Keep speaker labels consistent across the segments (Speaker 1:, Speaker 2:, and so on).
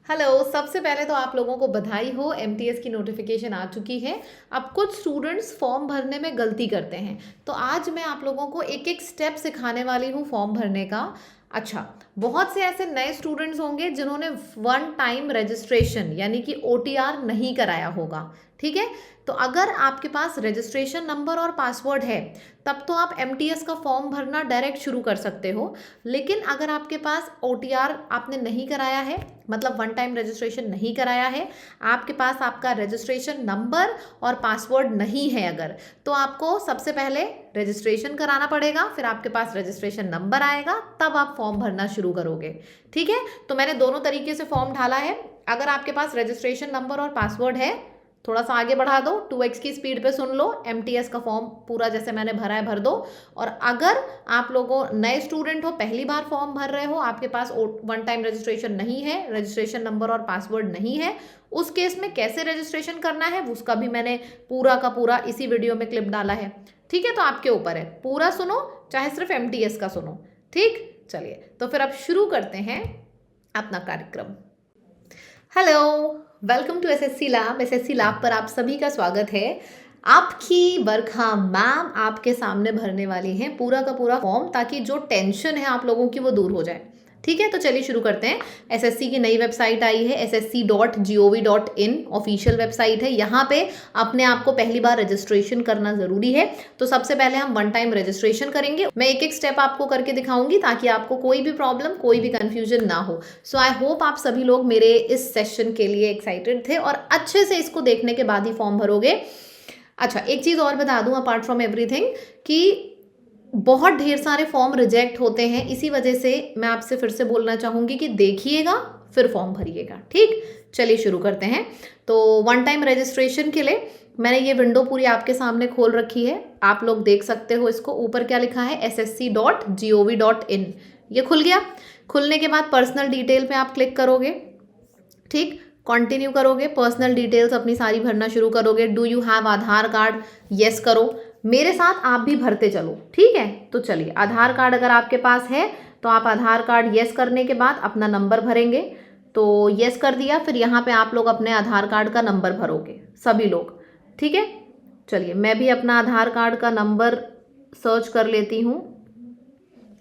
Speaker 1: Hello, सबसे पहले तो आप लोगों को बधाई हो। एमटीएस की नोटिफिकेशन आ चुकी है। अब कुछ स्टूडेंट्स फॉर्म भरने में गलती करते हैं, तो आज मैं आप लोगों को एक एक स्टेप सिखाने वाली हूँ फॉर्म भरने का। अच्छा, बहुत से ऐसे नए स्टूडेंट्स होंगे जिन्होंने वन टाइम रजिस्ट्रेशन यानी कि ओटीआर नहीं कराया होगा। ठीक है, तो अगर आपके पास रजिस्ट्रेशन नंबर और पासवर्ड है तब तो आप एमटीएस का फॉर्म भरना डायरेक्ट शुरू कर सकते हो। लेकिन अगर आपके पास ओटीआर आपने नहीं कराया है, मतलब वन टाइम रजिस्ट्रेशन नहीं कराया है, आपके पास आपका रजिस्ट्रेशन नंबर और पासवर्ड नहीं है अगर, तो आपको सबसे पहले रजिस्ट्रेशन कराना पड़ेगा, फिर आपके पास रजिस्ट्रेशन नंबर आएगा, तब आप फॉर्म भरना शुरू करोगे। ठीक है, तो मैंने दोनों तरीके से फॉर्म ढाला है। अगर आपके पास रजिस्ट्रेशन नंबर और पासवर्ड है, थोड़ा सा आगे बढ़ा दो, 2x की स्पीड पे सुन लो, एमटीएस का फॉर्म पूरा जैसे मैंने भरा है भर दो। और अगर आप लोगों नए स्टूडेंट हो, पहली बार फॉर्म भर रहे हो, आपके पास वन टाइम रजिस्ट्रेशन नहीं है, रजिस्ट्रेशन नंबर और पासवर्ड नहीं है, उस केस में कैसे रजिस्ट्रेशन करना है उसका भी मैंने पूरा का पूरा इसी वीडियो में क्लिप डाला है। ठीक है, तो आपके ऊपर है, पूरा सुनो चाहे सिर्फ एमटीएस का सुनो। ठीक, चलिए तो फिर अब शुरू करते हैं अपना कार्यक्रम। Hello, welcome to SSC lab. SSC lab पर आप सभी का स्वागत है। आपकी बरखा मैम आपके सामने भरने वाली हैं पूरा का पूरा फॉर्म, ताकि जो टेंशन है आप लोगों की वो दूर हो जाए। ठीक है, तो चलिए शुरू करते हैं। एसएससी की नई वेबसाइट आई है, ssc.gov.in ऑफिशियल वेबसाइट है। यहाँ पे अपने आप को पहली बार रजिस्ट्रेशन करना जरूरी है। तो सबसे पहले हम वन टाइम रजिस्ट्रेशन करेंगे। मैं एक एक स्टेप आपको करके दिखाऊंगी ताकि आपको कोई भी प्रॉब्लम, कोई भी कंफ्यूजन ना हो। सो आई होप आप सभी लोग मेरे इस सेशन के लिए एक्साइटेड थे और अच्छे से इसको देखने के बाद ही फॉर्म भरोगे। अच्छा, एक चीज़ और बता दूं अपार्ट फ्रॉम एवरीथिंग, कि बहुत ढेर सारे फॉर्म रिजेक्ट होते हैं, इसी वजह से मैं आपसे फिर से बोलना चाहूँगी कि देखिएगा फिर फॉर्म भरिएगा। ठीक, चलिए शुरू करते हैं। तो वन टाइम रजिस्ट्रेशन के लिए मैंने ये विंडो पूरी आपके सामने खोल रखी है, आप लोग देख सकते हो इसको। ऊपर क्या लिखा है, ssc.gov.in, ये खुल गया। खुलने के बाद पर्सनल डिटेल पे आप क्लिक करोगे। ठीक, कंटिन्यू करोगे, पर्सनल डिटेल्स अपनी सारी भरना शुरू करोगे। Do you have Aadhaar card, yes करो। मेरे साथ आप भी भरते चलो। ठीक है, तो चलिए, आधार कार्ड अगर आपके पास है तो आप आधार कार्ड यस करने के बाद अपना नंबर भरेंगे। तो यस कर दिया, फिर यहाँ पे आप लोग अपने आधार कार्ड का नंबर भरोगे सभी लोग। ठीक है, चलिए मैं भी अपना आधार कार्ड का नंबर सर्च कर लेती हूँ।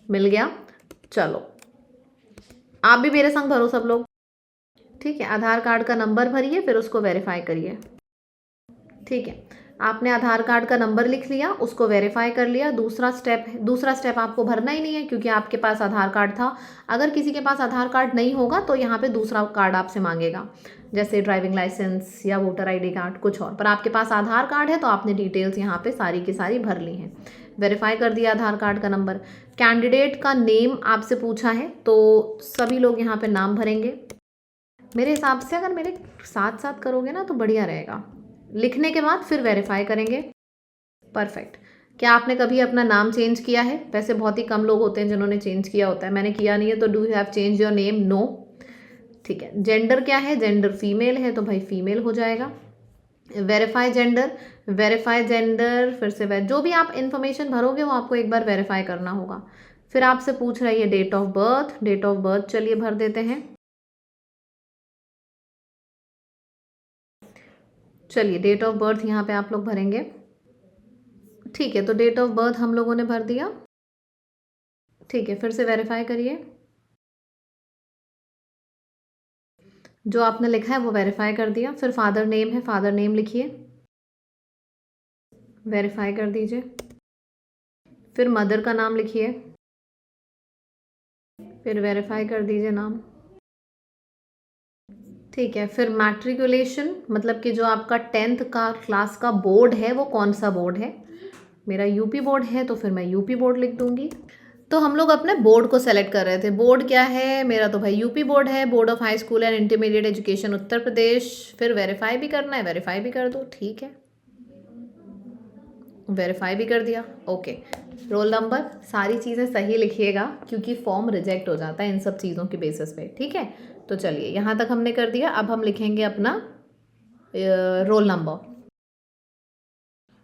Speaker 1: मिल गया, चलो आप भी मेरे संग भरो सब लोग। ठीक है, आधार कार्ड का नंबर भरिए, फिर उसको वेरीफाई करिए। ठीक है, आपने आधार कार्ड का नंबर लिख लिया, उसको वेरीफाई कर लिया। दूसरा स्टेप आपको भरना ही नहीं है क्योंकि आपके पास आधार कार्ड था। अगर किसी के पास आधार कार्ड नहीं होगा तो यहाँ पे दूसरा कार्ड आपसे मांगेगा, जैसे ड्राइविंग लाइसेंस या वोटर आईडी कार्ड, कुछ और। पर आपके पास आधार कार्ड है तो आपने डिटेल्स यहाँ पे सारी की सारी भर ली हैं। वेरीफाई कर दिया आधार कार्ड का नंबर। कैंडिडेट का नेम आपसे पूछा है, तो सभी लोग यहाँ पे नाम भरेंगे। मेरे हिसाब से अगर मेरे साथ साथ करोगे ना तो बढ़िया रहेगा। लिखने के बाद फिर वेरीफाई करेंगे। परफेक्ट। क्या आपने कभी अपना नाम चेंज किया है? वैसे बहुत ही कम लोग होते हैं जिन्होंने चेंज किया होता है, मैंने किया नहीं है। तो do you have change your name? No. ठीक है, जेंडर क्या है? जेंडर फीमेल है तो भाई फीमेल हो जाएगा। वेरीफाई जेंडर, वेरीफाई जेंडर, फिर से जो भी आप इंफॉर्मेशन भरोगे वो आपको एक बार वेरीफाई करना होगा। फिर आपसे पूछ रहा है ये date of birth. Date of birth चलिए भर देते हैं। चलिए डेट ऑफ बर्थ यहाँ पे आप लोग भरेंगे। ठीक है, तो डेट ऑफ बर्थ हम लोगों ने भर दिया। ठीक है, फिर से वेरीफाई करिए। जो आपने लिखा है वो वेरीफाई कर दिया। फिर फादर नेम है, फादर नेम लिखिए, वेरीफाई कर दीजिए। फिर मदर का नाम लिखिए, फिर वेरीफाई कर दीजिए नाम। ठीक है, फिर मैट्रिकुलेशन, मतलब कि जो आपका 10th का क्लास का बोर्ड है वो कौन सा बोर्ड है। मेरा यूपी बोर्ड है तो फिर मैं यूपी बोर्ड लिख दूंगी। तो हम लोग अपने बोर्ड को सेलेक्ट कर रहे थे। बोर्ड क्या है? मेरा तो भाई यूपी बोर्ड है, board of high school and intermediate education Uttar Pradesh. फिर वेरीफाई भी करना है, वेरीफाई भी कर दो। ठीक है, वेरीफाई भी कर दिया। ओके, रोल नंबर, सारी चीज़ें सही लिखिएगा क्योंकि फॉर्म रिजेक्ट हो जाता है इन सब चीज़ों के बेसिस पे। ठीक है, तो चलिए यहाँ तक हमने कर दिया। अब हम लिखेंगे अपना रोल नंबर,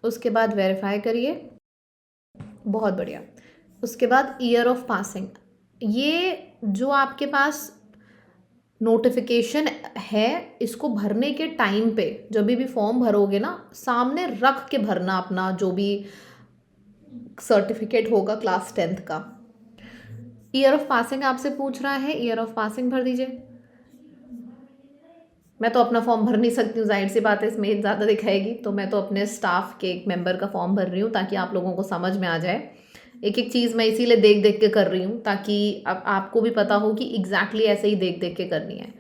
Speaker 1: उसके बाद वेरीफाई करिए। बहुत बढ़िया। उसके बाद ईयर ऑफ पासिंग, ये जो आपके पास नोटिफिकेशन है, इसको भरने के टाइम पे जब भी फॉर्म भरोगे ना, सामने रख के भरना अपना जो भी सर्टिफिकेट होगा क्लास 10th का। ईयर ऑफ पासिंग आपसे पूछ रहा है, ईयर ऑफ पासिंग भर दीजिए। मैं तो अपना फॉर्म भर नहीं सकती हूँ, जाहिर सी बात है, इसमें ज़्यादा दिखाएगी, तो मैं तो अपने स्टाफ के एक मेंबर का फॉर्म भर रही हूँ ताकि आप लोगों को समझ में आ जाए। एक एक चीज़ मैं इसीलिए देख देख के कर रही हूँ ताकि अब आपको भी पता हो कि एग्जैक्टली ऐसे ही देख देख के करनी है।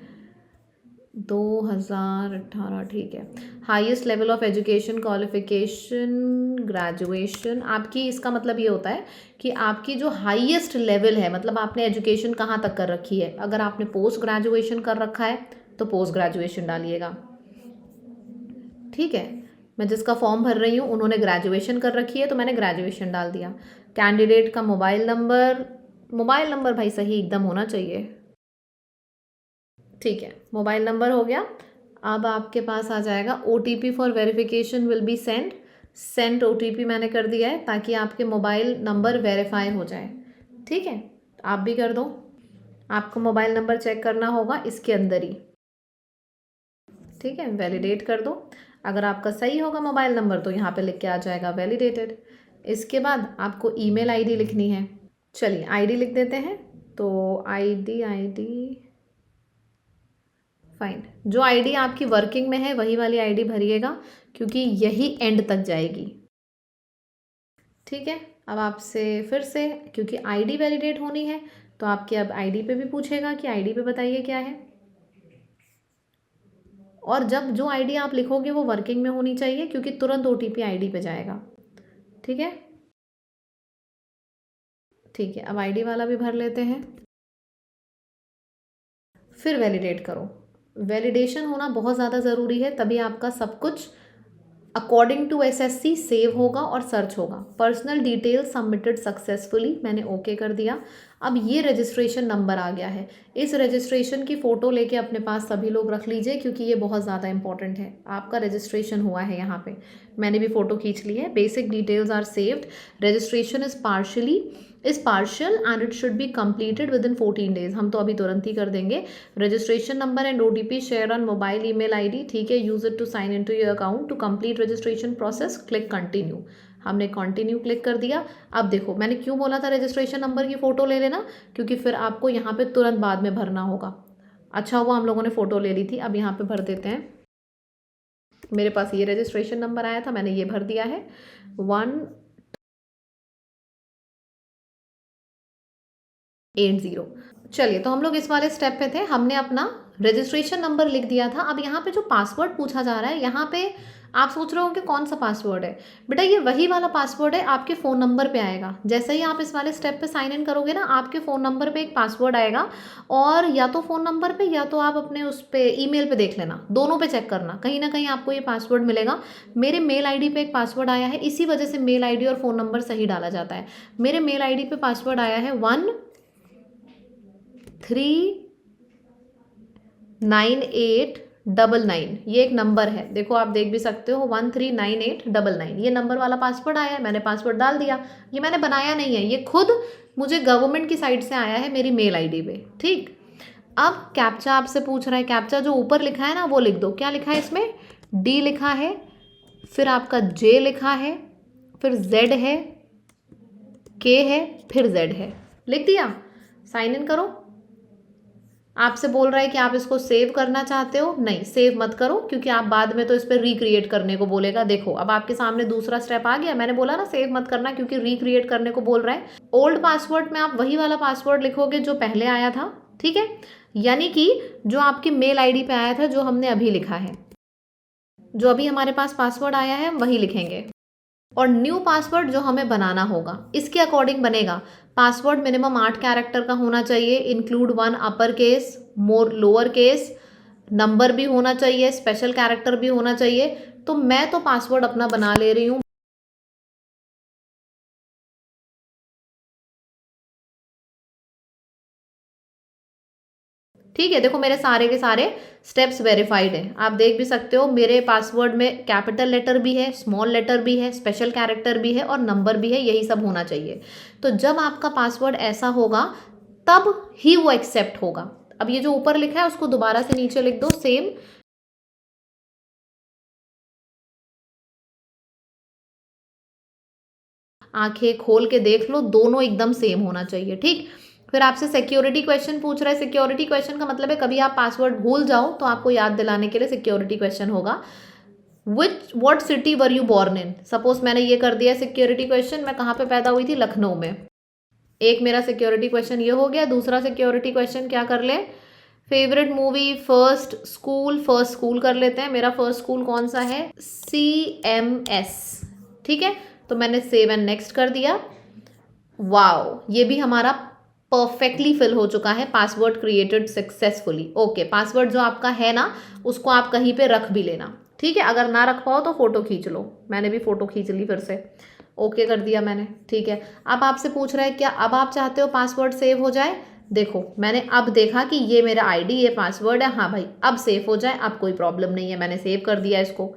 Speaker 1: 2018 ठीक है। Highest level of education qualification graduation, आपकी इसका मतलब ये होता है कि आपकी जो हाईएस्ट लेवल है, मतलब आपने एजुकेशन कहाँ तक कर रखी है। अगर आपने पोस्ट ग्रेजुएशन कर रखा है तो पोस्ट ग्रेजुएशन डालिएगा, ठीक है। मैं जिसका फॉर्म भर रही हूँ उन्होंने ग्रेजुएशन कर रखी है तो मैंने ग्रेजुएशन डाल दिया। कैंडिडेट का मोबाइल नंबर भाई सही एकदम होना चाहिए, ठीक है। मोबाइल नंबर हो गया। अब आपके पास आ जाएगा OTP for verification will be sent OTP मैंने कर दिया है ताकि आपके मोबाइल नंबर वेरीफाई हो जाए, ठीक है। आप भी कर दो, आपको मोबाइल नंबर चेक करना होगा इसके अंदर ही, ठीक है। वैलिडेट कर दो। अगर आपका सही होगा मोबाइल नंबर तो यहाँ पे लिख के आ जाएगा वैलिडेटेड। इसके बाद आपको ईमेल आईडी लिखनी है। चलिए आईडी लिख देते हैं। तो आईडी फाइन, जो आईडी आपकी वर्किंग में है वही वाली आईडी भरिएगा क्योंकि यही एंड तक जाएगी, ठीक है। अब आपसे फिर से, क्योंकि आईडी वैलिडेट होनी है तो आपके अब आईडी पे भी पूछेगा कि आईडी पे बताइए क्या है, और जब जो आईडी आप लिखोगे वो वर्किंग में होनी चाहिए क्योंकि तुरंत OTP आईडी पे जाएगा, ठीक है। ठीक है, अब आईडी वाला भी भर लेते हैं, फिर वैलिडेट करो। वैलिडेशन होना बहुत ज़्यादा ज़रूरी है, तभी आपका सब कुछ अकॉर्डिंग टू SSC सेव होगा और सर्च होगा। पर्सनल डिटेल सबमिटेड सक्सेसफुली, मैंने ओके कर दिया। अब ये रजिस्ट्रेशन नंबर आ गया है, इस रजिस्ट्रेशन की फ़ोटो लेके अपने पास सभी लोग रख लीजिए क्योंकि ये बहुत ज़्यादा इंपॉर्टेंट है। आपका रजिस्ट्रेशन हुआ है यहाँ पे, मैंने भी फ़ोटो खींच ली है। Basic details are saved, registration is partial and it should be completed within 14 days. हम तो अभी तुरंत ही कर देंगे। Registration number and OTP share on mobile email ID, ठीक है। Use it to sign in to your account to complete registration process, click continue. हमने कंटिन्यू क्लिक कर दिया। अब देखो मैंने क्यों बोला था रजिस्ट्रेशन नंबर की फ़ोटो ले लेना, क्योंकि फिर आपको यहाँ पे तुरंत बाद में भरना होगा। अच्छा हुआ हम लोगों ने फ़ोटो ले ली थी। अब यहाँ पे भर देते हैं। मेरे पास ये रजिस्ट्रेशन नंबर आया था, मैंने ये भर दिया है 180। चलिए, तो हम लोग इस वाले स्टेप पे थे, हमने अपना रजिस्ट्रेशन नंबर लिख दिया था। अब यहाँ पे जो पासवर्ड पूछा जा रहा है, यहाँ पे आप सोच रहे हो कि कौन सा पासवर्ड है। बेटा ये वही वाला पासवर्ड है, आपके फ़ोन नंबर पे आएगा। जैसे ही आप इस वाले स्टेप पे साइन इन करोगे ना, आपके फ़ोन नंबर पे एक पासवर्ड आएगा, और या तो फ़ोन नंबर पे या तो आप अपने उस पे ईमेल पे देख लेना, दोनों पे चेक करना, कहीं ना कहीं आपको ये पासवर्ड मिलेगा। मेरे मेल आईडी पे एक पासवर्ड आया है, इसी वजह से मेल आईडी और फ़ोन नंबर सही डाला जाता है। मेरे मेल आईडी पे पासवर्ड आया है 139899, ये एक नंबर है, देखो आप देख भी सकते हो 139899, ये नंबर वाला पासवर्ड आया है। मैंने पासवर्ड डाल दिया, ये मैंने बनाया नहीं है, ये खुद मुझे गवर्नमेंट की साइट से आया है मेरी मेल आईडी पे, ठीक। अब कैप्चा आपसे पूछ रहा है, कैप्चा जो ऊपर लिखा है ना वो लिख दो। क्या लिखा है इसमें? D लिखा है, फिर आपका J लिखा है, फिर Z है, K है, फिर Z है, लिख दिया। साइन इन करो। आपसे बोल रहा है कि आप इसको सेव करना चाहते हो, नहीं सेव मत करो क्योंकि आप बाद में तो इस पर रिक्रिएट करने को बोलेगा। देखो अब आपके सामने दूसरा स्टेप आ गया। मैंने बोला ना सेव मत करना क्योंकि रिक्रिएट करने को बोल रहा है। ओल्ड पासवर्ड में आप वही वाला पासवर्ड लिखोगे जो पहले आया था, ठीक है, यानी कि जो आपकी मेल आईडी पे आया था, जो हमने अभी लिखा है, जो अभी हमारे पास पासवर्ड आया है हम वही लिखेंगे। और न्यू पासवर्ड जो हमें बनाना होगा इसके अकॉर्डिंग बनेगा। पासवर्ड मिनिमम 8 कैरेक्टर का होना चाहिए, include 1 upper case, more lower case, number भी होना चाहिए, स्पेशल कैरेक्टर भी होना चाहिए। तो मैं तो पासवर्ड अपना बना ले रही हूँ। ठीक है, देखो मेरे सारे के सारे स्टेप्स वेरीफाइड हैं। आप देख भी सकते हो मेरे पासवर्ड में कैपिटल लेटर भी है, स्मॉल लेटर भी है, स्पेशल कैरेक्टर भी है और नंबर भी है, यही सब होना चाहिए। तो जब आपका पासवर्ड ऐसा होगा तब ही वो एक्सेप्ट होगा। अब ये जो ऊपर लिखा है उसको दोबारा से नीचे लिख दो, सेम। आंखें खोल के देख लो, दोनों एकदम सेम होना चाहिए, ठीक। फिर आपसे सिक्योरिटी क्वेश्चन पूछ रहा है। सिक्योरिटी क्वेश्चन का मतलब है कभी आप पासवर्ड भूल जाओ तो आपको याद दिलाने के लिए सिक्योरिटी क्वेश्चन होगा। What city were you born in. Suppose मैंने ये कर दिया सिक्योरिटी क्वेश्चन, मैं कहाँ पे पैदा हुई थी, लखनऊ में। एक मेरा सिक्योरिटी क्वेश्चन ये हो गया। दूसरा सिक्योरिटी क्वेश्चन क्या कर ले, फेवरेट मूवी, फर्स्ट स्कूल कर लेते हैं। मेरा फर्स्ट स्कूल कौन सा है, CMS, ठीक है। तो मैंने सेव एंड नेक्स्ट कर दिया। वाओ, ये भी हमारा परफेक्टली फिल हो चुका है, password created successfully. Okay, password जो आपका है ना उसको आप कहीं पे रख भी लेना, ठीक है। अगर ना रख पाओ तो फोटो खींच लो, मैंने भी फोटो खींच ली फिर से। ओके कर दिया मैंने, ठीक है। अब आपसे पूछ रहा है क्या अब आप चाहते हो पासवर्ड सेव हो जाए। देखो मैंने अब देखा कि ये मेरा आईडी, ये पासवर्ड है, हाँ भाई अब सेव हो जाए, अब कोई प्रॉब्लम नहीं है, मैंने सेव कर दिया इसको।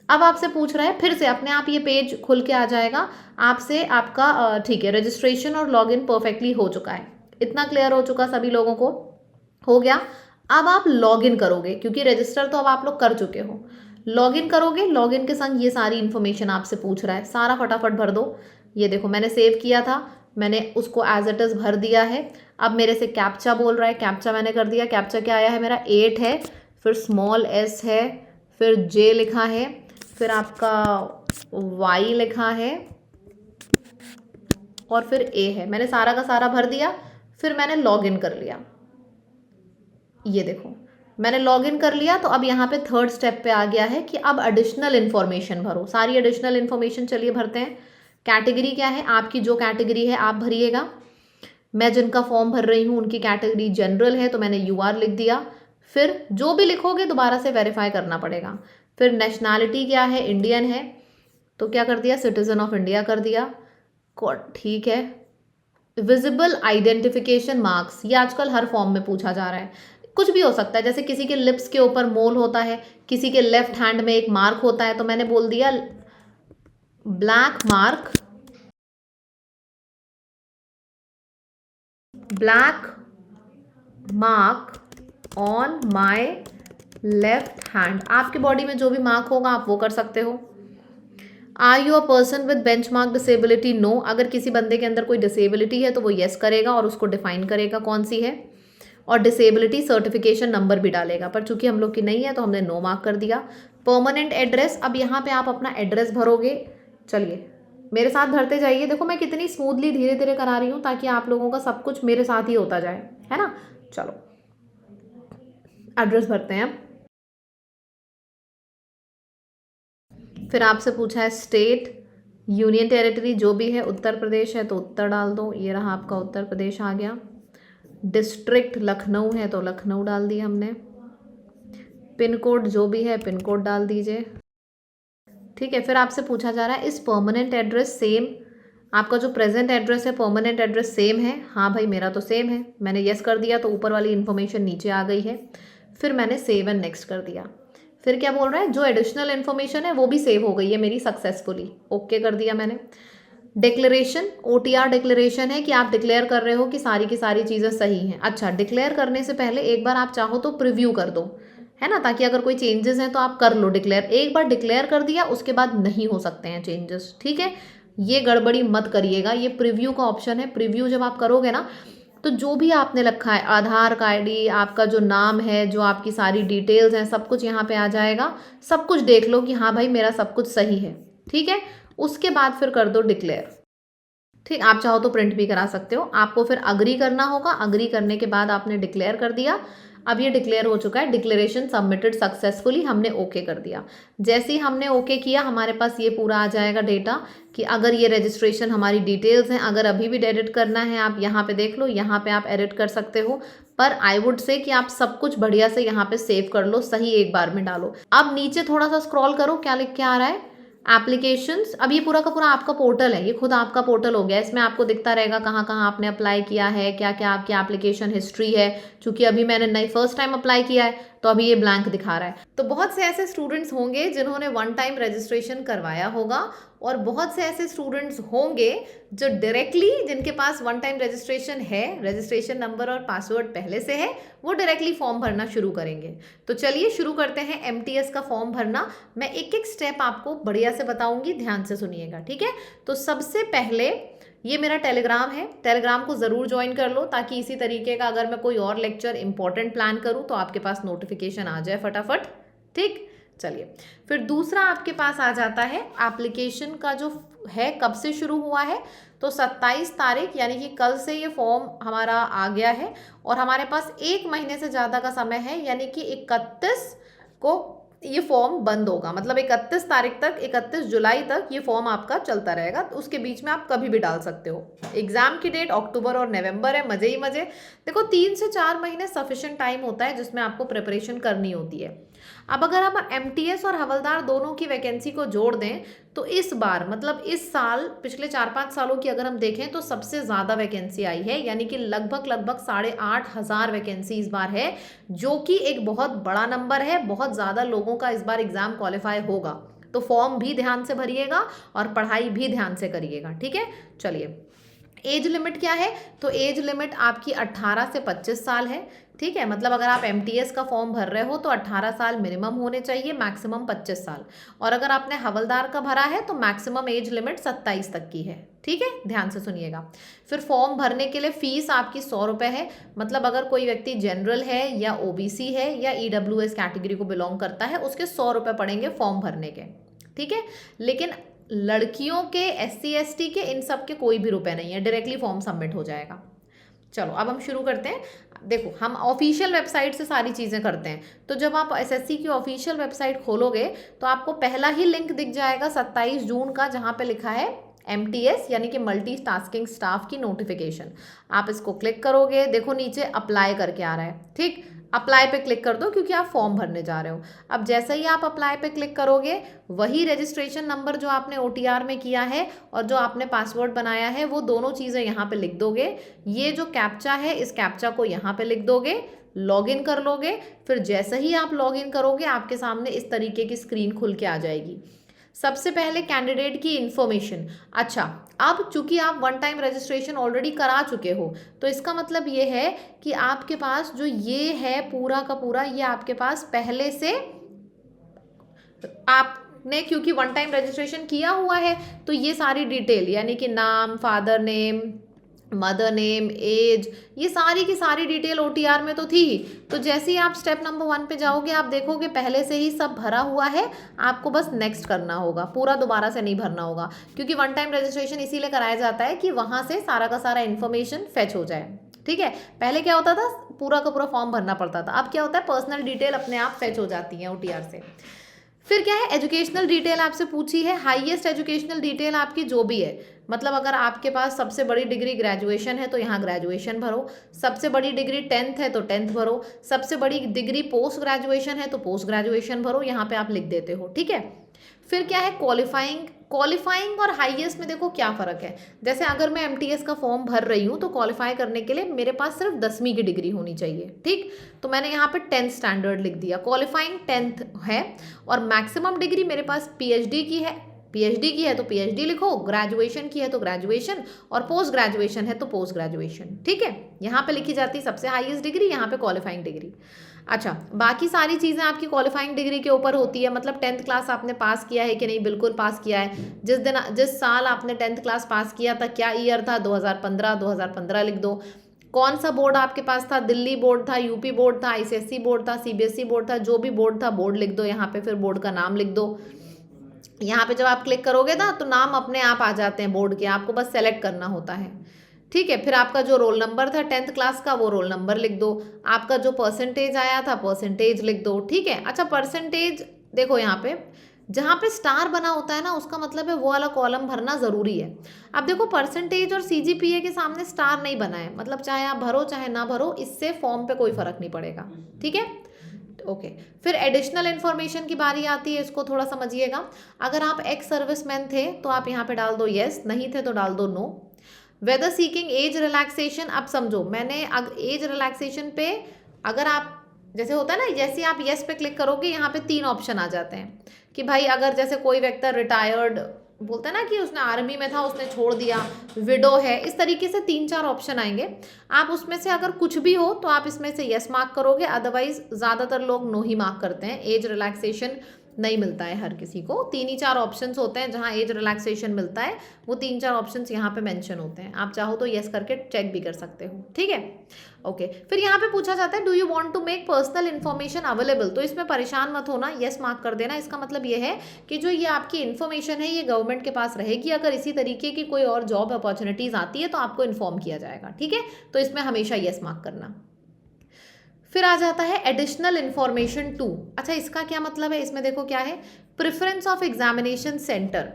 Speaker 1: अब आपसे पूछ रहा है फिर से, अपने आप ये पेज खुल के आ जाएगा आपसे, आपका ठीक है रजिस्ट्रेशन और लॉगिन परफेक्टली हो चुका है। इतना क्लियर हो चुका सभी लोगों को, हो गया। अब आप लॉगिन करोगे क्योंकि रजिस्टर तो अब आप लोग कर चुके हो। लॉगिन करोगे, लॉगिन के संग ये सारी इन्फॉर्मेशन आपसे पूछ रहा है, सारा फटाफट भर दो। ये देखो मैंने सेव किया था, मैंने उसको एज इट इज़ भर दिया है। अब मेरे से कैप्चा बोल रहा है, कैप्चा मैंने कर दिया। कैप्चा क्या आया है मेरा, 8 है, फिर स्मॉल s है, फिर J लिखा है, फिर आपका Y लिखा है और फिर A है। मैंने सारा का सारा भर दिया, फिर मैंने लॉगिन कर लिया। ये देखो मैंने लॉगिन कर लिया। तो अब यहाँ पे थर्ड स्टेप पे आ गया है कि अब एडिशनल इन्फॉर्मेशन भरो, सारी एडिशनल इन्फॉर्मेशन चलिए भरते हैं। कैटेगरी क्या है, आपकी जो कैटेगरी है आप भरिएगा। मैं जिनका फॉर्म भर रही हूँ उनकी कैटेगरी जनरल है तो मैंने UR लिख दिया। फिर जो भी लिखोगे दोबारा से वेरीफाई करना पड़ेगा। फिर नेशनैलिटी क्या है, इंडियन है, तो क्या कर दिया, सिटीजन ऑफ इंडिया कर दिया, ठीक है। विजिबल आइडेंटिफिकेशन मार्क्स, ये आजकल हर फॉर्म में पूछा जा रहा है, कुछ भी हो सकता है। जैसे किसी के लिप्स के ऊपर मोल होता है, किसी के लेफ्ट हैंड में एक मार्क होता है, तो मैंने बोल दिया black mark on my left hand. आपके बॉडी में जो भी मार्क होगा आप वो कर सकते हो। Are you a person with benchmark disability, no. अगर किसी बंदे के अंदर कोई डिसेबिलिटी है तो वो येस करेगा और उसको डिफाइन करेगा कौन सी है, और डिसेबिलिटी सर्टिफिकेशन नंबर भी डालेगा, पर चूंकि हम लोग की नहीं है तो हमने नो मार्क कर दिया। परमानेंट एड्रेस, अब यहाँ पे आप अपना एड्रेस भरोगे। चलिए मेरे साथ भरते जाइए, देखो मैं कितनी स्मूथली धीरे धीरे करा रही हूँ ताकि आप लोगों का सब कुछ मेरे साथ ही होता जाए, है ना। चलो एड्रेस भरते हैं। फिर आपसे पूछा है स्टेट, यूनियन टेरिटरी जो भी है, उत्तर प्रदेश है तो उत्तर डाल दो, ये रहा आपका उत्तर प्रदेश आ गया। डिस्ट्रिक्ट लखनऊ है तो लखनऊ डाल दिया हमने। पिन कोड जो भी है पिन कोड डाल दीजिए, ठीक है। फिर आपसे पूछा जा रहा है इस परमानेंट एड्रेस सेम, आपका जो प्रेजेंट एड्रेस है परमानेंट एड्रेस सेम है, हाँ भाई मेरा तो सेम है, मैंने यस कर दिया तो ऊपर वाली इन्फॉर्मेशन नीचे आ गई है। फिर मैंने सेव एंड नेक्स्ट कर दिया। फिर क्या बोल रहा है, जो एडिशनल इन्फॉर्मेशन है वो भी सेव हो गई है मेरी सक्सेसफुली, ओके कर दिया मैंने। डिक्लेरेशन, OTR डिक्लेरेशन है कि आप डिक्लेयर कर रहे हो कि सारी की सारी चीज़ें सही हैं। अच्छा, डिक्लेयर करने से पहले एक बार आप चाहो तो प्रिव्यू कर दो, है ना, ताकि अगर कोई चेंजेस हैं तो आप कर लो डिक्लेयर। एक बार डिक्लेयर कर दिया उसके बाद नहीं हो सकते हैं चेंजेस, ठीक है। ये गड़बड़ी मत करिएगा, ये प्रिव्यू का ऑप्शन है। प्रिव्यू जब आप करोगे ना तो जो भी आपने रखा है, आधार का ID, आपका जो नाम है, जो आपकी सारी डिटेल्स हैं, सब कुछ यहाँ पे आ जाएगा। सब कुछ देख लो कि हाँ भाई मेरा सब कुछ सही है, ठीक है। उसके बाद फिर कर दो डिक्लेयर, ठीक। आप चाहो तो प्रिंट भी करा सकते हो। आपको फिर अग्री करना होगा, अग्री करने के बाद आपने डिक्लेयर कर दिया। अब ये डिक्लेयर हो चुका है, डिक्लेरेशन सबमिटेड सक्सेसफुली, हमने ओके कर दिया। जैसे ही हमने ओके किया हमारे पास ये पूरा आ जाएगा डेटा कि अगर ये रजिस्ट्रेशन हमारी डिटेल्स हैं, अगर अभी भी एडिट करना है आप यहाँ पे देख लो, यहाँ पे आप एडिट कर सकते हो। पर आई वुड से कि आप सब कुछ बढ़िया से यहाँ पे सेव कर लो, सही एक बार में डालो। अब नीचे थोड़ा सा स्क्रॉल करो, क्या लिख के आ रहा है, एप्लीकेशंस। अब ये पूरा का पूरा आपका पोर्टल है, ये खुद आपका पोर्टल हो गया। इसमें आपको दिखता रहेगा कहाँ कहाँ आपने अप्लाई किया है, क्या क्या आपकी एप्लीकेशन हिस्ट्री है। चूंकि अभी मैंने नई फर्स्ट टाइम अप्लाई किया है तो अभी ये ब्लैंक दिखा रहा है। तो बहुत से ऐसे स्टूडेंट्स होंगे जिन्होंने 1 टाइम रजिस्ट्रेशन करवाया होगा और बहुत से ऐसे स्टूडेंट्स होंगे जो डायरेक्टली, जिनके पास वन टाइम रजिस्ट्रेशन है, रजिस्ट्रेशन नंबर और पासवर्ड पहले से है, वो डायरेक्टली फॉर्म भरना शुरू करेंगे। तो चलिए शुरू करते हैं एमटीएस का फॉर्म भरना। मैं एक एक स्टेप आपको बढ़िया से बताऊंगी, ध्यान से सुनिएगा, ठीक है। तो सबसे पहले ये मेरा टेलीग्राम है, टेलीग्राम को ज़रूर ज्वाइन कर लो ताकि इसी तरीके का अगर मैं कोई और लेक्चर इंपॉर्टेंट प्लान करूँ तो आपके पास नोटिफिकेशन आ जाए फटाफट, ठीक। चलिए, फिर दूसरा आपके पास आ जाता है एप्लीकेशन का जो है कब से शुरू हुआ है। तो 27 तारीख यानी कि कल से ये फॉर्म हमारा आ गया है और हमारे पास 1 महीने से ज़्यादा का समय है, यानी कि 31 को ये फॉर्म बंद होगा। मतलब 31 तारीख तक, 31 जुलाई तक ये फॉर्म आपका चलता रहेगा। तो उसके बीच में आप कभी भी डाल सकते हो। एग्जाम की डेट अक्टूबर और नवंबर है, मजे ही मजे। देखो 3 से 4 महीने सफिशिएंट टाइम होता है जिसमें आपको प्रिपरेशन करनी होती है। अब अगर हम एमटीएस और हवलदार दोनों की वैकेंसी को जोड़ दें तो इस बार, मतलब इस साल, पिछले 4-5 सालों की अगर हम देखें तो सबसे ज़्यादा वैकेंसी आई है, यानी कि लगभग 8,500 वैकेंसी इस बार है, जो कि एक बहुत बड़ा नंबर है। बहुत ज़्यादा लोगों का इस बार एग्जाम क्वालिफाई होगा। तो फॉर्म भी ध्यान से भरिएगा और पढ़ाई भी ध्यान से करिएगा, ठीक है। चलिए, एज लिमिट क्या है? तो एज लिमिट आपकी 18 से 25 साल है, ठीक है। मतलब अगर आप एमटीएस का फॉर्म भर रहे हो तो 18 साल मिनिमम होने चाहिए, मैक्सिमम 25 साल। और अगर आपने हवलदार का भरा है तो मैक्सिमम एज लिमिट 27 तक की है, ठीक है। ध्यान से सुनिएगा। फिर फॉर्म भरने के लिए फीस आपकी 100 रुपये है। मतलब अगर कोई व्यक्ति जनरल है या ओबीसी है या ईडब्ल्यूएस कैटेगरी को बिलोंग करता है, उसके 100 रुपये पड़ेंगे फॉर्म भरने के, ठीक है। लेकिन लड़कियों के, एससी एसटी के, इन सब के कोई भी रुपए नहीं है, डायरेक्टली फॉर्म सबमिट हो जाएगा। चलो अब हम शुरू करते हैं। देखो, हम ऑफिशियल वेबसाइट से सारी चीज़ें करते हैं। तो जब आप एसएससी की ऑफिशियल वेबसाइट खोलोगे तो आपको पहला ही लिंक दिख जाएगा 27 जून का, जहाँ पे लिखा है एमटीएस यानी कि मल्टी टास्किंग स्टाफ की नोटिफिकेशन। आप इसको क्लिक करोगे, देखो नीचे अप्लाई करके आ रहा है, ठीक। अप्लाई पे क्लिक कर दो क्योंकि आप फॉर्म भरने जा रहे हो। अब जैसे ही आप अप्लाई पे क्लिक करोगे, वही रजिस्ट्रेशन नंबर जो आपने ओटीआर में किया है और जो आपने पासवर्ड बनाया है, वो दोनों चीज़ें यहाँ पे लिख दोगे। ये जो कैप्चा है, इस कैप्चा को यहाँ पे लिख दोगे, लॉगिन कर लोगे। फिर जैसे ही आप लॉगिन करोगे, आपके सामने इस तरीके की स्क्रीन खुल के आ जाएगी। सबसे पहले कैंडिडेट की इन्फॉर्मेशन। अच्छा, अब चूंकि आप वन टाइम रजिस्ट्रेशन ऑलरेडी करा चुके हो, तो इसका मतलब ये है कि आपके पास जो ये है पूरा का पूरा, ये आपके पास पहले से आपने क्योंकि वन टाइम रजिस्ट्रेशन किया हुआ है, तो ये सारी डिटेल यानी कि नाम, father name, mother name, age, ये सारी की सारी डिटेल ओटीआर में तो थी ही। तो जैसे ही आप स्टेप नंबर 1 पे जाओगे, आप देखोगे पहले से ही सब भरा हुआ है। आपको बस नेक्स्ट करना होगा, पूरा दोबारा से नहीं भरना होगा, क्योंकि वन टाइम रजिस्ट्रेशन इसीलिए कराया जाता है कि वहाँ से सारा का सारा इन्फॉर्मेशन फेच हो जाए, ठीक है। पहले क्या होता था, पूरा का पूरा फॉर्म भरना पड़ता था। अब क्या होता है, पर्सनल डिटेल अपने आप फेच हो जाती है ओटीआर से। फिर क्या है, एजुकेशनल डिटेल आपसे पूछी है। हाईएस्ट एजुकेशनल डिटेल आपकी जो भी है, मतलब अगर आपके पास सबसे बड़ी डिग्री ग्रेजुएशन है तो यहाँ ग्रेजुएशन भरो, सबसे बड़ी डिग्री 10th है तो 10th भरो, सबसे बड़ी डिग्री पोस्ट ग्रेजुएशन है तो पोस्ट ग्रेजुएशन भरो, यहाँ पे आप लिख देते हो, ठीक है। फिर क्या है, क्वालिफाइंग और हाईएस्ट में देखो क्या फ़र्क है। जैसे अगर मैं एमटीएस का फॉर्म भर रही हूँ तो क्वालिफाई करने के लिए मेरे पास सिर्फ 10वीं की डिग्री होनी चाहिए, ठीक। तो मैंने यहाँ पे 10th स्टैंडर्ड लिख दिया, क्वालिफाइंग 10th है। और मैक्सिमम डिग्री मेरे पास पीएचडी की है, पीएचडी की है तो पीएचडी लिखो, ग्रेजुएशन की है तो ग्रेजुएशन, और पोस्ट ग्रेजुएशन है तो पोस्ट ग्रेजुएशन, ठीक है। यहाँ पे लिखी जाती है सबसे हाईएस्ट डिग्री, यहाँ पे क्वालिफाइंग डिग्री। अच्छा, बाकी सारी चीज़ें आपकी क्वालिफाइंग डिग्री के ऊपर होती है। मतलब 10th क्लास आपने पास किया है कि नहीं, बिल्कुल पास किया है। जिस साल आपने 10th क्लास पास किया था, क्या ईयर था, 2015 लिख दो। कौन सा बोर्ड आपके पास था, दिल्ली बोर्ड था, यूपी बोर्ड था, आईसीएसई बोर्ड था, सीबीएसई बोर्ड था, जो भी बोर्ड था बोर्ड लिख दो यहाँ पे। फिर बोर्ड का नाम लिख दो। यहाँ पे जब आप क्लिक करोगे ना तो नाम अपने आप आ जाते हैं बोर्ड के, आपको बस सेलेक्ट करना होता है, ठीक है। फिर आपका जो रोल नंबर था 10th क्लास का, वो रोल नंबर लिख दो। आपका जो परसेंटेज आया था, परसेंटेज लिख दो, ठीक है। अच्छा, परसेंटेज देखो यहाँ पे जहाँ पे स्टार बना होता है ना, उसका मतलब है वो वाला कॉलम भरना ज़रूरी है। अब देखो, परसेंटेज और सीजीपीए के सामने स्टार नहीं बना है, मतलब चाहे आप भरो चाहे ना भरो, इससे फॉर्म पे कोई फ़र्क नहीं पड़ेगा, ठीक है। ओके, फिर एडिशनल इन्फॉर्मेशन की बारी आती है, इसको थोड़ा समझिएगा। अगर आप एक्स सर्विसमैन थे तो आप यहाँ पे डाल दो येस, नहीं थे तो डाल दो no. Whether seeking age relaxation, अब समझो मैंने एज रिलैक्सेशन पे अगर आप, जैसे होता है ना, जैसे आप येस पे क्लिक करोगे यहाँ पे 3 ऑप्शन आ जाते हैं कि भाई अगर जैसे कोई व्यक्ति रिटायर्ड बोलते हैं ना कि उसने आर्मी में था, उसने छोड़ दिया, विडो है, इस तरीके से 3-4 ऑप्शन आएंगे। आप उसमें से अगर कुछ भी हो तो आप इसमें से यस मार्क करोगे, अदरवाइज ज़्यादातर लोग नो ही मार्क करते हैं। एज रिलैक्सेशन नहीं मिलता है हर किसी को। 3 ही 4 ऑप्शंस होते हैं जहां एज रिलैक्सेशन मिलता है, वो 3-4 ऑप्शंस यहाँ पे मेंशन होते हैं। आप चाहो तो यस करके चेक भी कर सकते हो, ठीक है। ओके, फिर यहाँ पे पूछा जाता है do you want to make personal information available, तो इसमें परेशान मत होना, यस मार्क कर देना। इसका मतलब ये है कि जो ये आपकी इन्फॉर्मेशन है ये गवर्नमेंट के पास रहेगी, अगर इसी तरीके की कोई और जॉब अपॉर्चुनिटीज आती है तो आपको इन्फॉर्म किया जाएगा, ठीक है। तो इसमें हमेशा यस मार्क करना। फिर आ जाता है एडिशनल इंफॉर्मेशन 2। अच्छा, इसका क्या मतलब है, इसमें देखो क्या है, प्रेफरेंस ऑफ एग्जामिनेशन सेंटर।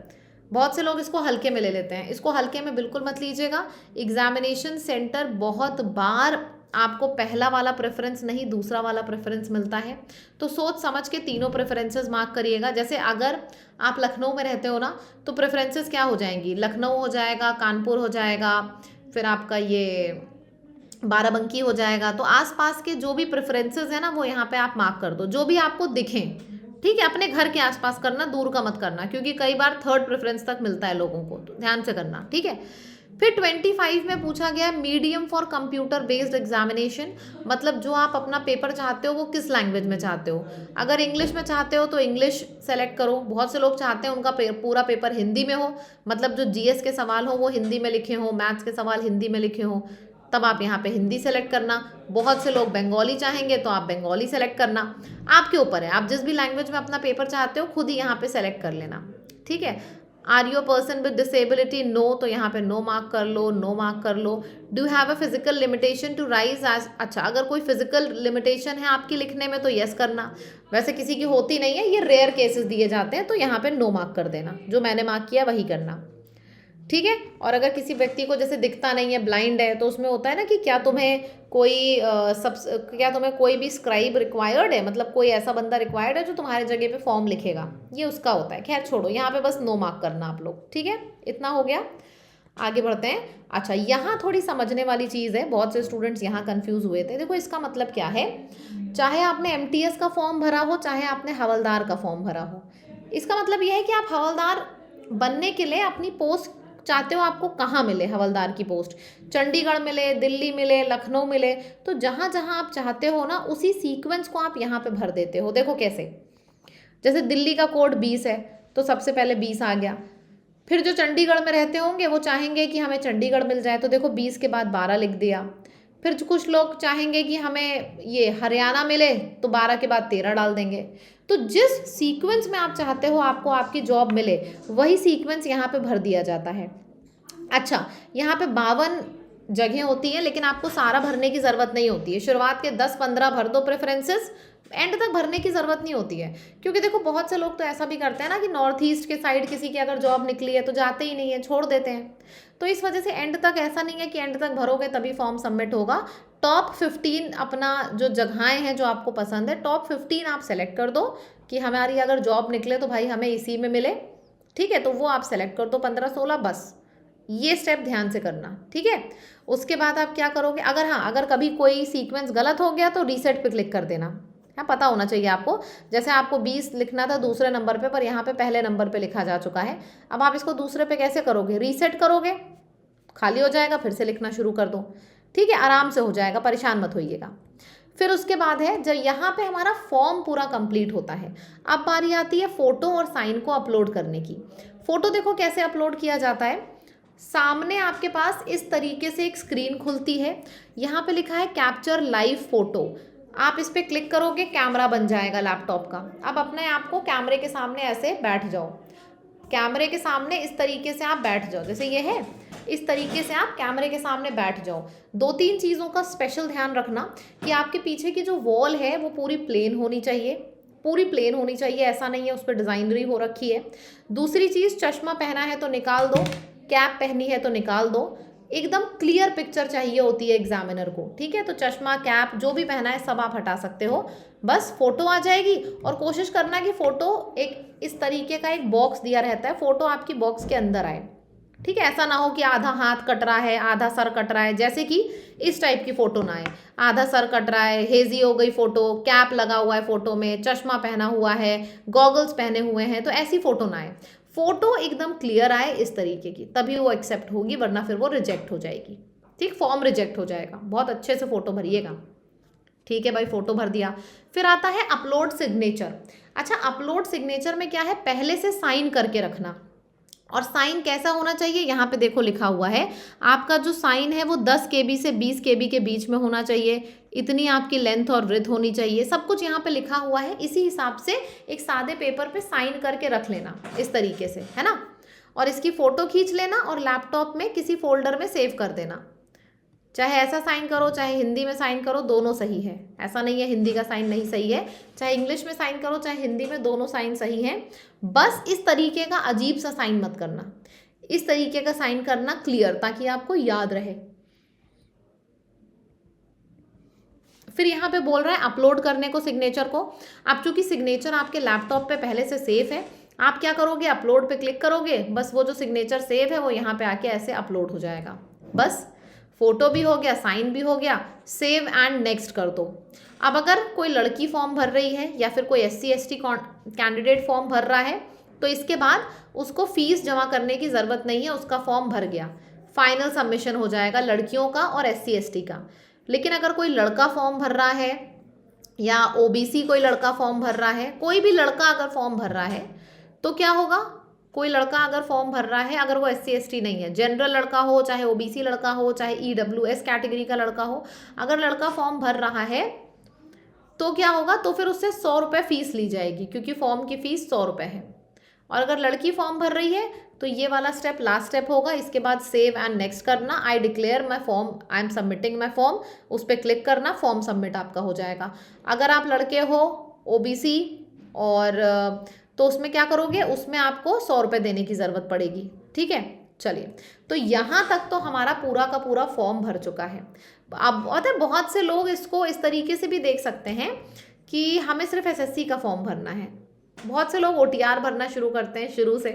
Speaker 1: बहुत से लोग इसको हल्के में ले लेते हैं, इसको हल्के में बिल्कुल मत लीजिएगा। एग्जामिनेशन सेंटर बहुत बार आपको पहला वाला प्रेफरेंस नहीं दूसरा वाला प्रेफरेंस मिलता है, तो सोच समझ के तीनों प्रेफरेंसेस मार्क करिएगा। जैसे अगर आप लखनऊ में रहते हो ना, तो प्रेफरेंसेस क्या हो जाएंगी, लखनऊ हो जाएगा, कानपुर हो जाएगा, फिर आपका ये बाराबंकी हो जाएगा। तो आसपास के जो भी प्रेफरेंसेस है ना वो यहाँ पे आप मार्क कर दो, जो भी आपको दिखें, ठीक है। अपने घर के आसपास करना, दूर का मत करना, क्योंकि कई बार थर्ड प्रेफरेंस तक मिलता है लोगों को, तो ध्यान से करना, ठीक है। फिर 25 में पूछा गया है medium for computer based examination, मतलब जो आप अपना पेपर चाहते हो वो किस लैंग्वेज में चाहते हो। अगर इंग्लिश में चाहते हो तो इंग्लिश सेलेक्ट करो। बहुत से लोग चाहते हैं उनका पूरा पेपर हिंदी में हो, मतलब जो जीएस के सवाल हो वो हिंदी में लिखे हो, मैथ्स के सवाल हिंदी में लिखे हो, तब आप यहाँ पे हिंदी सेलेक्ट करना। बहुत से लोग बंगाली चाहेंगे तो आप बंगाली सेलेक्ट करना, आपके ऊपर है। आप जिस भी लैंग्वेज में अपना पेपर चाहते हो खुद ही यहाँ पे सेलेक्ट कर लेना, ठीक है। Are you a person with disability, no, तो यहाँ पे नो मार्क कर लो, नो मार्क कर लो। Do have a physical limitation to raise age, अच्छा अगर कोई फिजिकल लिमिटेशन है आपकी लिखने में तो यस करना। वैसे किसी की होती नहीं है, ये रेयर केसेस दिए जाते हैं, तो यहाँ पे नो मार्क कर देना, जो मैंने मार्क किया वही करना, ठीक है। और अगर किसी व्यक्ति को जैसे दिखता नहीं है, ब्लाइंड है, तो उसमें होता है ना कि क्या तुम्हें कोई क्या तुम्हें कोई भी स्क्राइब रिक्वायर्ड है, मतलब कोई ऐसा बंदा रिक्वायर्ड है जो तुम्हारी जगह पे फॉर्म लिखेगा, ये उसका होता है। खैर छोड़ो, यहाँ पे बस नो मार्क करना आप लोग, ठीक है। इतना हो गया, आगे बढ़ते हैं। अच्छा, यहाँ थोड़ी समझने वाली चीज़ है, बहुत से स्टूडेंट्स यहाँ कंफ्यूज हुए थे। देखो इसका मतलब क्या है, चाहे आपने एमटीएस का फॉर्म भरा हो, चाहे आपने हवलदार का फॉर्म भरा हो, इसका मतलब यह है कि आप हवलदार बनने के लिए अपनी पोस्ट चाहते हो, आपको कहाँ मिले हवलदार की पोस्ट, चंडीगढ़ मिले, दिल्ली मिले, लखनऊ मिले, तो जहाँ जहाँ आप चाहते हो ना उसी सीक्वेंस को आप यहाँ पे भर देते हो। देखो कैसे, जैसे दिल्ली का कोड 20 है तो सबसे पहले 20 आ गया। फिर जो चंडीगढ़ में रहते होंगे वो चाहेंगे कि हमें चंडीगढ़ मिल जाए, तो देखो 20 के बाद 12 लिख दिया। फिर कुछ लोग चाहेंगे कि हमें ये हरियाणा मिले, तो 12 के बाद 13 डाल देंगे। तो जिस सीक्वेंस में आप चाहते हो आपको आपकी जॉब मिले, वही सीक्वेंस यहाँ पे भर दिया जाता है। अच्छा, यहाँ पे 52 जगह होती है, लेकिन आपको सारा भरने की ज़रूरत नहीं होती है। शुरुआत के 10-15 भर दो प्रेफरेंसेस, एंड तक भरने की ज़रूरत नहीं होती है। क्योंकि देखो बहुत से लोग तो ऐसा भी करते हैं ना कि नॉर्थ ईस्ट के साइड किसी की अगर जॉब निकली है तो जाते ही नहीं है, छोड़ देते हैं। तो इस वजह से एंड तक ऐसा नहीं है कि एंड तक भरोगे तभी फॉर्म सबमिट होगा। टॉप 15 अपना जो जगहें हैं जो आपको पसंद है, टॉप 15 आप सेलेक्ट कर दो कि हमारी अगर जॉब निकले तो भाई हमें इसी में मिले, ठीक है। तो वो आप सेलेक्ट कर दो 15-16, बस ये स्टेप ध्यान से करना, ठीक है। उसके बाद आप क्या करोगे, अगर हाँ अगर कभी कोई सीक्वेंस गलत हो गया तो रीसेट पे क्लिक कर देना। हाँ, पता होना चाहिए आपको, जैसे आपको 20 लिखना था दूसरे नंबर पे, पर यहाँ पे पहले नंबर पे लिखा जा चुका है। अब आप इसको दूसरे पे कैसे करोगे, रीसेट करोगे, खाली हो जाएगा, फिर से लिखना शुरू कर दो, ठीक है। आराम से हो जाएगा, परेशान मत होइएगा। फिर उसके बाद है जब यहाँ पे हमारा फॉर्म पूरा कंप्लीट होता है, अब बारी आती है फोटो और साइन को अपलोड करने की। फोटो देखो कैसे अपलोड किया जाता है, सामने आपके पास इस तरीके से एक स्क्रीन खुलती है, यहाँ पे लिखा है कैप्चर लाइव फोटो। आप इस पर क्लिक करोगे, कैमरा बन जाएगा लैपटॉप का। अब अपने आप को कैमरे के सामने ऐसे बैठ जाओ, कैमरे के सामने इस तरीके से आप बैठ जाओ, जैसे ये है, इस तरीके से आप कैमरे के सामने बैठ जाओ। 2-3 चीज़ों का स्पेशल ध्यान रखना कि आपके पीछे की जो वॉल है वो पूरी प्लेन होनी चाहिए, पूरी प्लेन होनी चाहिए, ऐसा नहीं है उस पर डिज़ाइनरी हो रखी है। दूसरी चीज़, चश्मा पहना है तो निकाल दो, कैप पहनी है तो निकाल दो, एकदम क्लियर पिक्चर चाहिए होती है एग्जामिनर को, ठीक है। तो चश्मा, कैप जो भी पहना है सब आप हटा सकते हो, बस फोटो आ जाएगी। और कोशिश करना कि फ़ोटो एक इस तरीके का एक बॉक्स दिया रहता है, फ़ोटो आपकी बॉक्स के अंदर आए, ठीक है। ऐसा ना हो कि आधा हाथ कट रहा है, आधा सर कट रहा है, जैसे कि इस टाइप की फ़ोटो ना आए, आधा सर कट रहा है, हेजी हो गई फ़ोटो, कैप लगा हुआ है फ़ोटो में, चश्मा पहना हुआ है, गॉगल्स पहने हुए हैं, तो ऐसी फ़ोटो ना आए। फोटो एकदम क्लियर आए इस तरीके की, तभी वो एक्सेप्ट होगी, वरना फिर वो रिजेक्ट हो जाएगी। ठीक, फॉर्म रिजेक्ट हो जाएगा। बहुत अच्छे से फोटो भरिएगा। ठीक है भाई, फोटो भर दिया। फिर आता है अपलोड सिग्नेचर। अच्छा, अपलोड सिग्नेचर में क्या है, पहले से साइन करके रखना। और साइन कैसा होना चाहिए, यहाँ पे देखो लिखा हुआ है, आपका जो साइन है वो 10 KB से 20 KB के बीच में होना चाहिए, इतनी आपकी लेंथ और विड्थ होनी चाहिए, सब कुछ यहाँ पे लिखा हुआ है। इसी हिसाब से एक सादे पेपर पे साइन करके रख लेना इस तरीके से, है ना। और इसकी फोटो खींच लेना और लैपटॉप में किसी फोल्डर में सेव कर देना। चाहे ऐसा साइन करो, चाहे हिंदी में साइन करो, दोनों सही है। ऐसा नहीं है हिंदी का साइन नहीं सही है, चाहे इंग्लिश में साइन करो चाहे हिंदी में, दोनों साइन सही है। बस इस तरीके का अजीब सा साइन मत करना, इस तरीके का साइन करना क्लियर, ताकि आपको याद रहे। फिर यहाँ पे बोल रहा है अपलोड करने को सिग्नेचर को। अब चूंकि सिग्नेचर आपके लैपटॉप पे पहले से सेफ है, आप क्या करोगे, अपलोड पे क्लिक करोगे, बस वो जो सिग्नेचर सेव है वो यहाँ पे आके ऐसे अपलोड हो जाएगा। बस फोटो भी हो गया, साइन भी हो गया, सेव एंड नेक्स्ट कर दो। अब अगर कोई लड़की फॉर्म भर रही है या फिर कोई SC ST कैंडिडेट फॉर्म भर रहा है, तो इसके बाद उसको फीस जमा करने की ज़रूरत नहीं है, उसका फॉर्म भर गया, फाइनल सबमिशन हो जाएगा लड़कियों का और SC ST का। लेकिन अगर कोई लड़का फॉर्म भर रहा है या OBC कोई लड़का फॉर्म भर रहा है, कोई भी लड़का अगर फॉर्म भर रहा है, तो क्या होगा, कोई लड़का अगर फॉर्म भर रहा है, अगर वो SC ST नहीं है, जनरल लड़का हो, चाहे OBC लड़का हो, चाहे EWS कैटेगरी का लड़का हो, अगर लड़का फॉर्म भर रहा है तो क्या होगा, तो फिर उससे 100 रुपये फीस ली जाएगी, क्योंकि फॉर्म की फीस 100 रुपये है। और अगर लड़की फॉर्म भर रही है तो ये वाला स्टेप लास्ट स्टेप होगा। इसके बाद सेव एंड नेक्स्ट करना, I declare my form, I am submitting my form, उस पर क्लिक करना, फॉर्म सबमिट आपका हो जाएगा। अगर आप लड़के हो OBC और तो उसमें क्या करोगे, उसमें आपको 100 रुपये देने की ज़रूरत पड़ेगी। ठीक है, चलिए, तो यहाँ तक तो हमारा पूरा का पूरा फॉर्म भर चुका है। अब बहुत से लोग इसको इस तरीके से भी देख सकते हैं कि हमें सिर्फ SSC का फॉर्म भरना है। बहुत से लोग OTR भरना शुरू करते हैं शुरू से।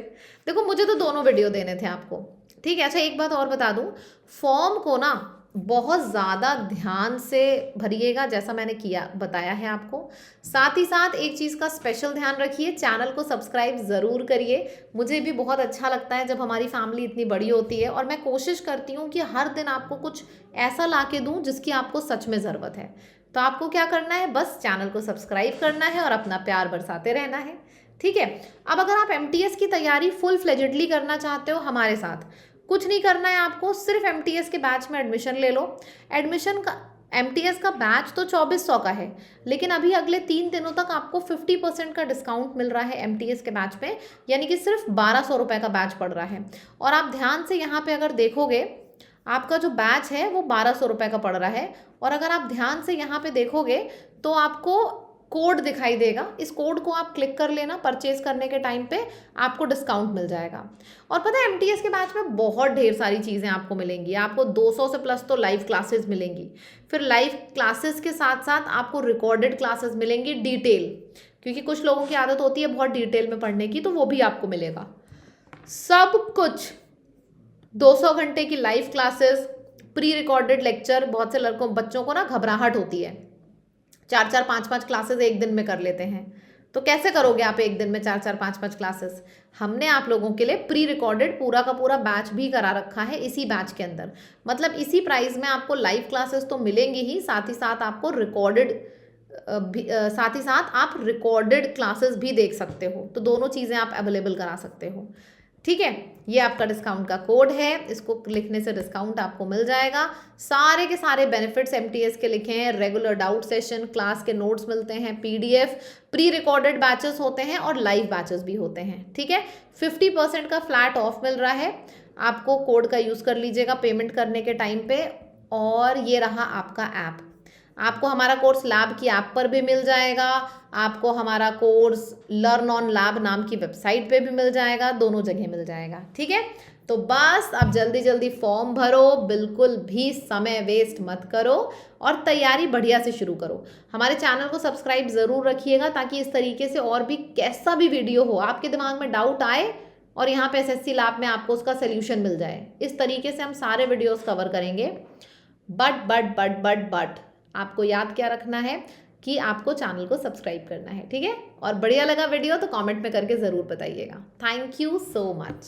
Speaker 1: देखो, मुझे तो दोनों वीडियो देने थे आपको। ठीक है, अच्छा एक बात और बता दूं, फॉर्म को ना बहुत ज़्यादा ध्यान से भरिएगा, जैसा मैंने किया बताया है आपको। साथ ही साथ एक चीज़ का स्पेशल ध्यान रखिए, चैनल को सब्सक्राइब ज़रूर करिए। मुझे भी बहुत अच्छा लगता है जब हमारी फैमिली इतनी बड़ी होती है, और मैं कोशिश करती हूँ कि हर दिन आपको कुछ ऐसा ला के दूँ जिसकी आपको सच में ज़रूरत है। तो आपको क्या करना है, बस चैनल को सब्सक्राइब करना है और अपना प्यार बरसाते रहना है। ठीक है, अब अगर आप MTS की तैयारी फुल फ्लेजेडली करना चाहते हो हमारे साथ, कुछ नहीं करना है आपको, सिर्फ MTS के बैच में एडमिशन ले लो। एडमिशन का MTS का बैच तो 2400 का है, लेकिन अभी अगले 3 दिनों तक आपको 50% का डिस्काउंट मिल रहा है MTS के बैच पे, यानी कि सिर्फ 1200 रुपये का बैच पड़ रहा है। और आप ध्यान से यहाँ पे अगर देखोगे, आपका जो बैच है वो 1200 रुपये का पड़ रहा है। और अगर आप ध्यान से यहाँ पे देखोगे तो आपको कोड दिखाई देगा, इस कोड को आप क्लिक कर लेना, परचेज करने के टाइम पे आपको डिस्काउंट मिल जाएगा। और पता है MTS के बैच में बहुत ढेर सारी चीज़ें आपको मिलेंगी। आपको 200 से प्लस तो लाइव क्लासेस मिलेंगी, फिर लाइव क्लासेस के साथ साथ आपको रिकॉर्डेड क्लासेस मिलेंगी डिटेल, क्योंकि कुछ लोगों की आदत होती है बहुत डिटेल में पढ़ने की, तो वो भी आपको मिलेगा। सब कुछ 200 घंटे की live classes, pre recorded lecture. बहुत से लड़कों बच्चों को ना घबराहट होती है, 4-4 5-5 क्लासेस एक दिन में कर लेते हैं। तो कैसे करोगे आप एक दिन में 4-4 5-5 क्लासेस? हमने आप लोगों के लिए प्री रिकॉर्डेड पूरा का पूरा बैच भी करा रखा है इसी बैच के अंदर। मतलब इसी प्राइस में आपको लाइव क्लासेस तो मिलेंगी ही, साथ ही साथ आपको आप रिकॉर्डेड क्लासेस भी देख सकते हो। तो दोनों चीज़ें आप अवेलेबल करा सकते हो। ठीक है, ये आपका डिस्काउंट का कोड है, इसको लिखने से डिस्काउंट आपको मिल जाएगा। सारे के सारे बेनिफिट्स MTS के लिखे हैं, रेगुलर डाउट सेशन, क्लास के नोट्स मिलते हैं, PDF, प्री रिकॉर्डेड बैचेस होते हैं और लाइव बैचेस भी होते हैं। ठीक है, 50% का फ्लैट ऑफ मिल रहा है आपको, कोड का यूज़ कर लीजिएगा पेमेंट करने के टाइम पे। और ये रहा आपका ऐप, आपको हमारा कोर्स लैब की ऐप पर भी मिल जाएगा, आपको हमारा कोर्स लर्न ऑन लैब नाम की वेबसाइट पे भी मिल जाएगा, दोनों जगह मिल जाएगा। ठीक है, तो बस आप जल्दी जल्दी फॉर्म भरो, बिल्कुल भी समय वेस्ट मत करो और तैयारी बढ़िया से शुरू करो। हमारे चैनल को सब्सक्राइब ज़रूर रखिएगा, ताकि इस तरीके से और भी कैसा भी वीडियो हो, आपके दिमाग में डाउट आए और यहाँ पे SSC लैब में आपको उसका सोल्यूशन मिल जाए। इस तरीके से हम सारे वीडियोज़ कवर करेंगे। बट आपको याद क्या रखना है कि आपको चैनल को सब्सक्राइब करना है, ठीक है। और बढ़िया लगा वीडियो तो कमेंट में करके ज़रूर बताइएगा। Thank you so much.